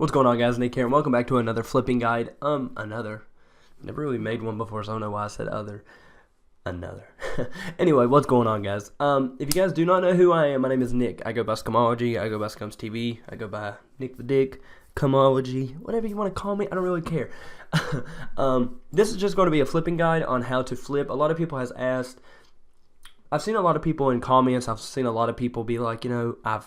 What's going on, guys? Nick here, and welcome back to another flipping guide. Never really made one before, so I don't know why I said another. Anyway, what's going on, guys? If you guys do not know who I am, my name is Nick. I go by Scumology, I go by Scums TV, I go by Nick the Dick, Cumology, whatever you want to call me, I don't really care. This is just going to be a flipping guide on how to flip. A lot of people has asked, I've seen a lot of people in comments, I've seen a lot of people be like, you know, I've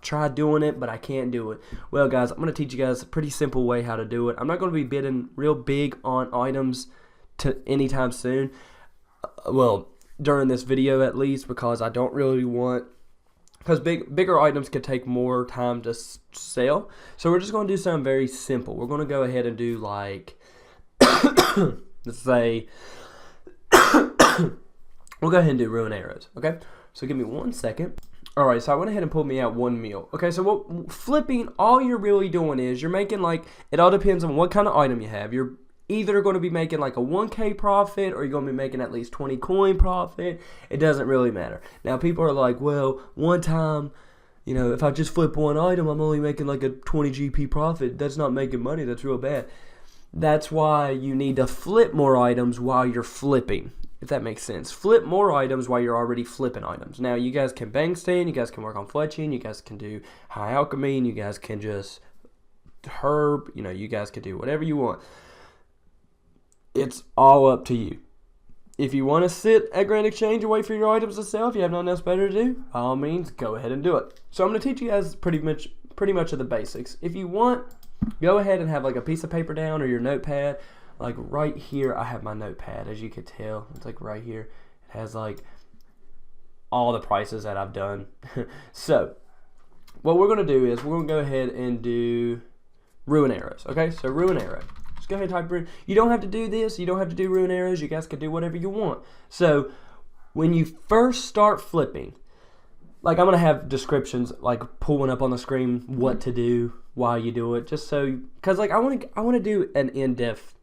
tried doing it, but I can't do it. Well, guys, I'm going to teach you guys a pretty simple way how to do it. I'm not going to be bidding real big on items anytime soon. Well, during this video at least, because I don't really want, because bigger items could take more time to sell. So we're just going to do something very simple. We're going to go ahead and do like, let's say, we'll go ahead and do Ruin Arrows, okay? So give me 1 second. Alright, so I went ahead and pulled me out one meal. Okay, so what flipping, all you're really doing is you're making like, it all depends on what kind of item you have. You're either going to be making like a 1K profit or you're going to be making at least 20 coin profit. It doesn't really matter. Now, people are like, well, one time, you know, if I just flip one item, I'm only making like a 20 GP profit. That's not making money. That's real bad. That's why you need to flip more items while you're flipping. If that makes sense. Flip more items while you're already flipping items. Now, you guys can bang stand, you guys can work on fletching, you guys can do high alchemy, and you guys can just herb, you know, you guys can do whatever you want. It's all up to you. If you want to sit at Grand Exchange and wait for your items to sell, if you have nothing else better to do, by all means, go ahead and do it. So I'm going to teach you guys pretty much of the basics. If you want, go ahead and have like a piece of paper down or your notepad. Like right here, I have my notepad, as you can tell. It's like right here. It has like all the prices that I've done. So, what we're going to do is we're going to go ahead and do Ruin Arrows. Okay, so Ruin Arrow. Just go ahead and type Ruin. You don't have to do this. You don't have to do Ruin Arrows. You guys can do whatever you want. So, when you first start flipping, like I'm going to have descriptions like pulling up on the screen what to do while you do it, just so, because like I want to do an in-depth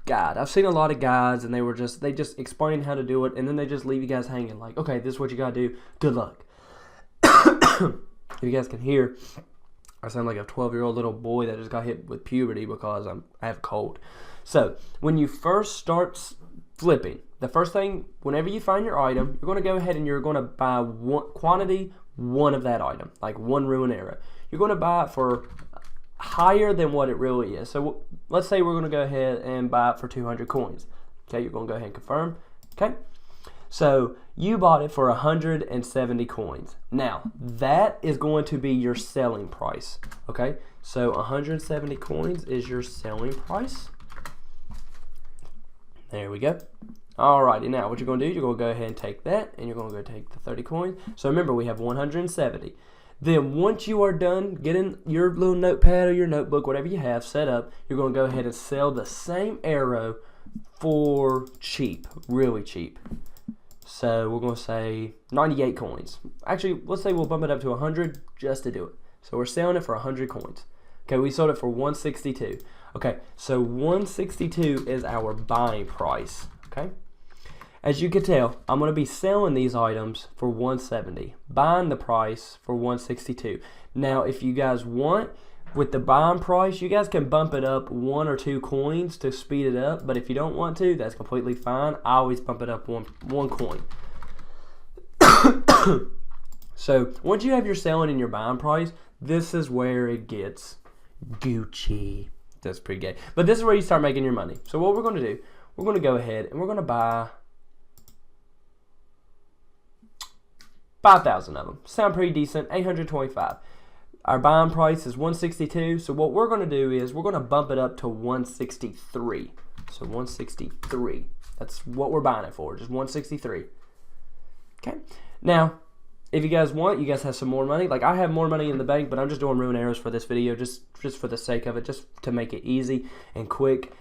guide. I've seen a lot of guides and they just explain how to do it and then they just leave you guys hanging like, okay, this is what you gotta do, good luck. If you guys can hear, I sound like a 12-year-old little boy that just got hit with puberty because I have a cold. So when you first start flipping, the first thing, whenever you find your item, you're going to go ahead and you're going to buy one of that item, like one Ruin Arrow. You're going to buy it for higher than what it really is. So let's say we're going to go ahead and buy it for 200 coins. Okay, you're going to go ahead and confirm. Okay, so you bought it for 170 coins. Now, that is going to be your selling price. Okay, so 170 coins is your selling price. There we go. Alrighty, now what you're going to do, you're going to go ahead and take that, and you're going to go take the 30 coins. So remember, we have 170. Then once you are done getting your little notepad or your notebook, whatever you have set up, you're going to go ahead and sell the same arrow for cheap, really cheap. So we're going to say 98 coins. Actually, let's say we'll bump it up to 100 just to do it. So we're selling it for 100 coins. Okay, we sold it for 162. Okay, so 162 is our buying price. Okay. As you can tell, I'm going to be selling these items for 170, buying the price for 162. Now, if you guys want, with the buying price, you guys can bump it up 1 or 2 coins to speed it up, but if you don't want to, that's completely fine. I always bump it up one coin. So, once you have your selling and your buying price, this is where it gets Gucci. That's pretty gay. But this is where you start making your money. So, what we're going to do, we're going to go ahead and we're going to buy 5,000 of them. Sound pretty decent. 825. Our buying price is 162. So what we're going to do is we're going to bump it up to 163. So 163. That's what we're buying it for. Just 163. Okay. Now, if you guys want, you guys have some more money. Like I have more money in the bank, but I'm just doing Ruin Arrows for this video, just for the sake of it, just to make it easy and quick.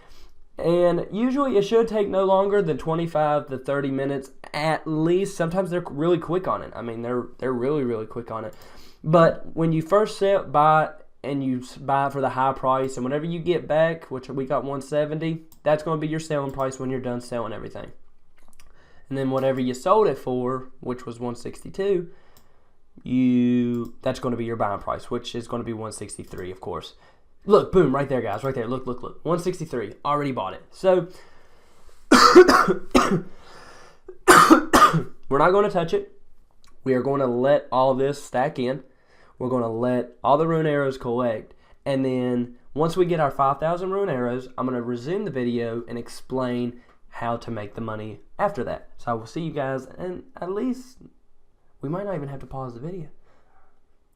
And usually it should take no longer than 25 to 30 minutes at least. Sometimes they're really quick on it. I mean, they're really, really quick on it. But when you first buy it and you buy it for the high price, and whenever you get back, which we got 170, that's going to be your selling price when you're done selling everything. And then whatever you sold it for, which was 162, that's going to be your buying price, which is going to be 163, of course. Look, boom, right there, guys, right there. Look, 163, already bought it. So we're not going to touch it. We are going to let all this stack in. We're going to let all the rune arrows collect, and then once we get our 5,000 rune arrows, I'm going to resume the video and explain how to make the money after that. So I will see you guys, and at least we might not even have to pause the video.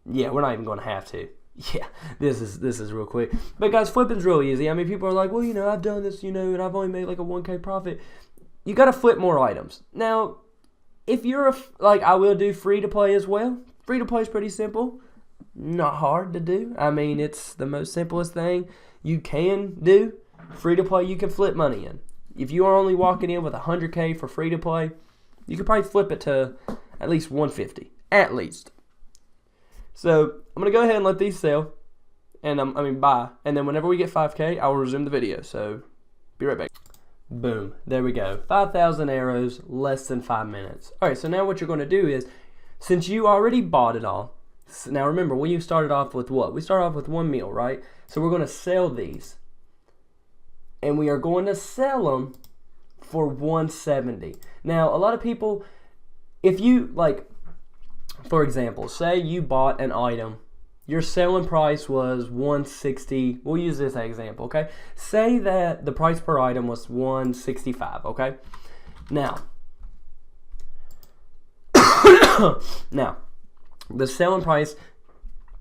Yeah, we're not even going to have to. Yeah, this is real quick. But guys, flipping's real easy. I mean, people are like, well, I've done this, and I've only made like a 1K profit. You got to flip more items. Now, if you're I will do free to play as well. Free to play is pretty simple. Not hard to do. I mean, it's the most simplest thing you can do. Free to play, you can flip money in. If you are only walking in with 100K for free to play, you could probably flip it to at least 150. At least. So I'm going to go ahead and let these sell. And buy. And then whenever we get 5K, I will resume the video. So be right back. Boom. There we go. 5,000 arrows, less than 5 minutes. Alright, so now what you're going to do is, since you already bought it all, now remember, we started off with what? We started off with 1 meal, right? So we're going to sell these. And we are going to sell them for 170. Now, a lot of people, if you, for example, say you bought an item, your selling price was 160. We'll use this example, okay? Say that the price per item was 165, okay? Now, the selling price,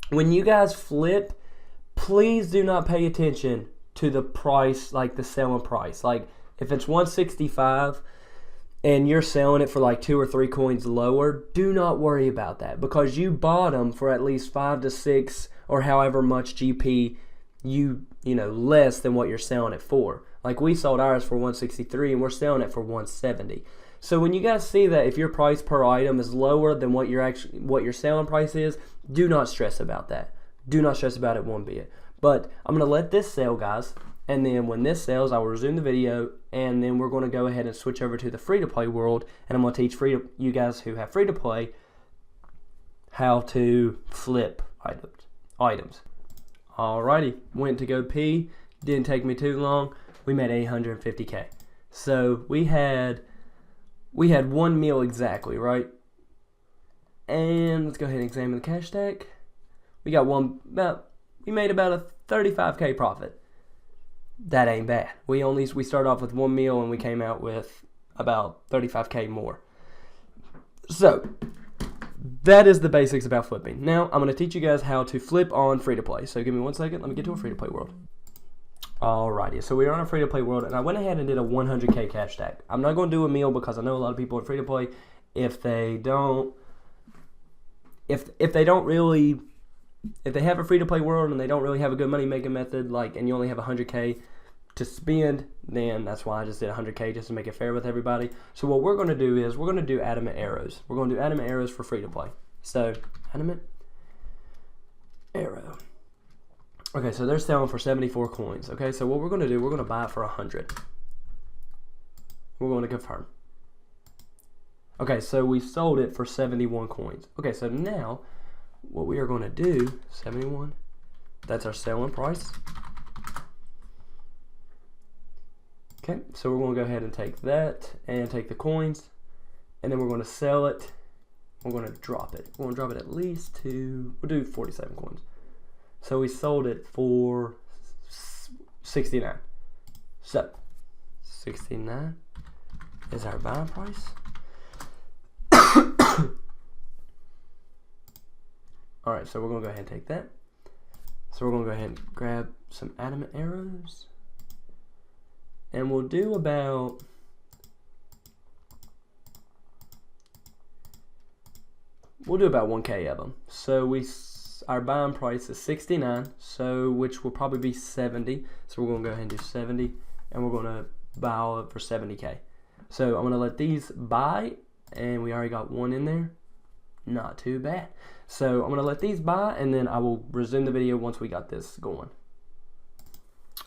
when you guys flip, please do not pay attention to the price, the selling price. If it's 165 and you're selling it for 2 or 3 coins lower, do not worry about that, because you bought them for at least 5 to 6 or however much GP less than what you're selling it for. We sold ours for 163 and we're selling it for 170. So when you guys see that if your price per item is lower than what your selling price is, do not stress about that. Do not stress about it one bit. But I'm going to let this sell, guys. And then when this sells, I will resume the video, and then we're going to go ahead and switch over to the free-to-play world, and I'm going to teach you guys who have free-to-play how to flip items. Alrighty, went to go pee. Didn't take me too long. We made 850K. So we had 1 meal exactly, right? And let's go ahead and examine the cash stack. We made about a 35K profit. That ain't bad. We started off with 1 meal and we came out with about 35K more. So that is the basics about flipping. Now I'm going to teach you guys how to flip on free to play. So give me 1 second. Let me get to a free to play world. Alrighty, so we are on a free to play world, and I went ahead and did a 100K cash stack. I'm not going to do a meal because I know a lot of people are free to play. If they have a free to play world and they don't really have a good money making method, and you only have 100K to spend, then that's why I just did 100K, just to make it fair with everybody. So what we're going to do is we're going to do adamant arrows. We're going to do adamant arrows for free to play. So adamant arrow. Okay, so they're selling for 74 coins. Okay, so what we're going to do, we're going to buy it for 100. We're going to confirm. Okay, so we sold it for 71 coins. Okay, so now what we are going to do, 71, that's our selling price. Okay, so we're going to go ahead and take that and take the coins, and then we're going to sell it. We're going to drop it. We're going to drop it at least to, we'll do 47 coins. So we sold it for 69. So 69 is our buying price. Alright, so we're going to go ahead and take that. So we're going to go ahead and grab some adamant arrows. And we'll do about, we'll do about 1K of them. So our buying price is 69, so which will probably be 70. So we're going to go ahead and do 70, and we're going to buy all of it for 70K. So I'm going to let these buy, and we already got one in there. Not too bad. So I'm going to let these buy, and then I will resume the video once we got this going.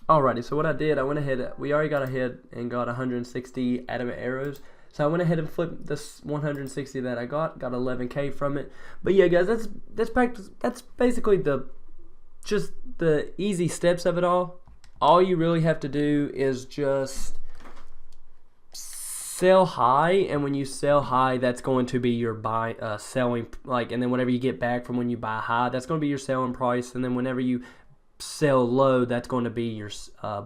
Alrighty, so what I did, I went ahead, we already got ahead and got 160 adamant arrows. So I went ahead and flipped this 160 that I got 11K from it. But yeah, guys, that's basically the just the easy steps of it all you really have to do is just sell high, and when you sell high, that's going to be your selling, like, and then whatever you get back from when you buy high, that's going to be your selling price, and then whenever you sell low, that's going to be your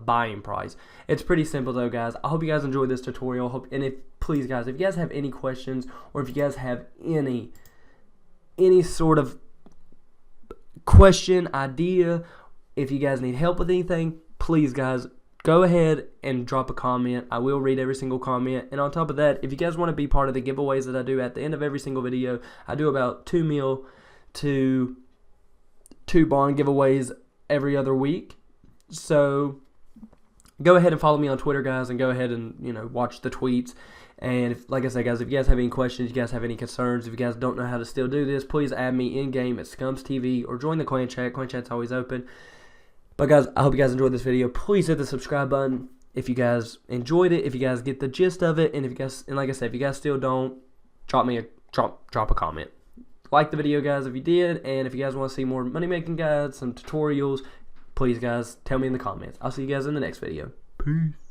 buying price. It's pretty simple though, guys. I hope you guys enjoyed this tutorial. Please guys, if you guys have any questions, or if you guys have any sort of question, idea, if you guys need help with anything, please guys, go ahead and drop a comment. I will read every single comment. And on top of that, if you guys want to be part of the giveaways that I do at the end of every single video, I do about 2 mil to 2 bond giveaways every other week. So go ahead and follow me on Twitter, guys, and go ahead and, you know, watch the tweets. And like I said, guys, if you guys have any questions, you guys have any concerns, if you guys don't know how to still do this, please add me in-game at Scums TV or join the clan chat. Clan chat's always open. But guys, I hope you guys enjoyed this video. Please hit the subscribe button if you guys enjoyed it, if you guys get the gist of it, and if you guys, and like I said, if you guys still don't, drop a comment. Like the video, guys, if you did, and if you guys want to see more money making guides, some tutorials, please guys, tell me in the comments. I'll see you guys in the next video. Peace.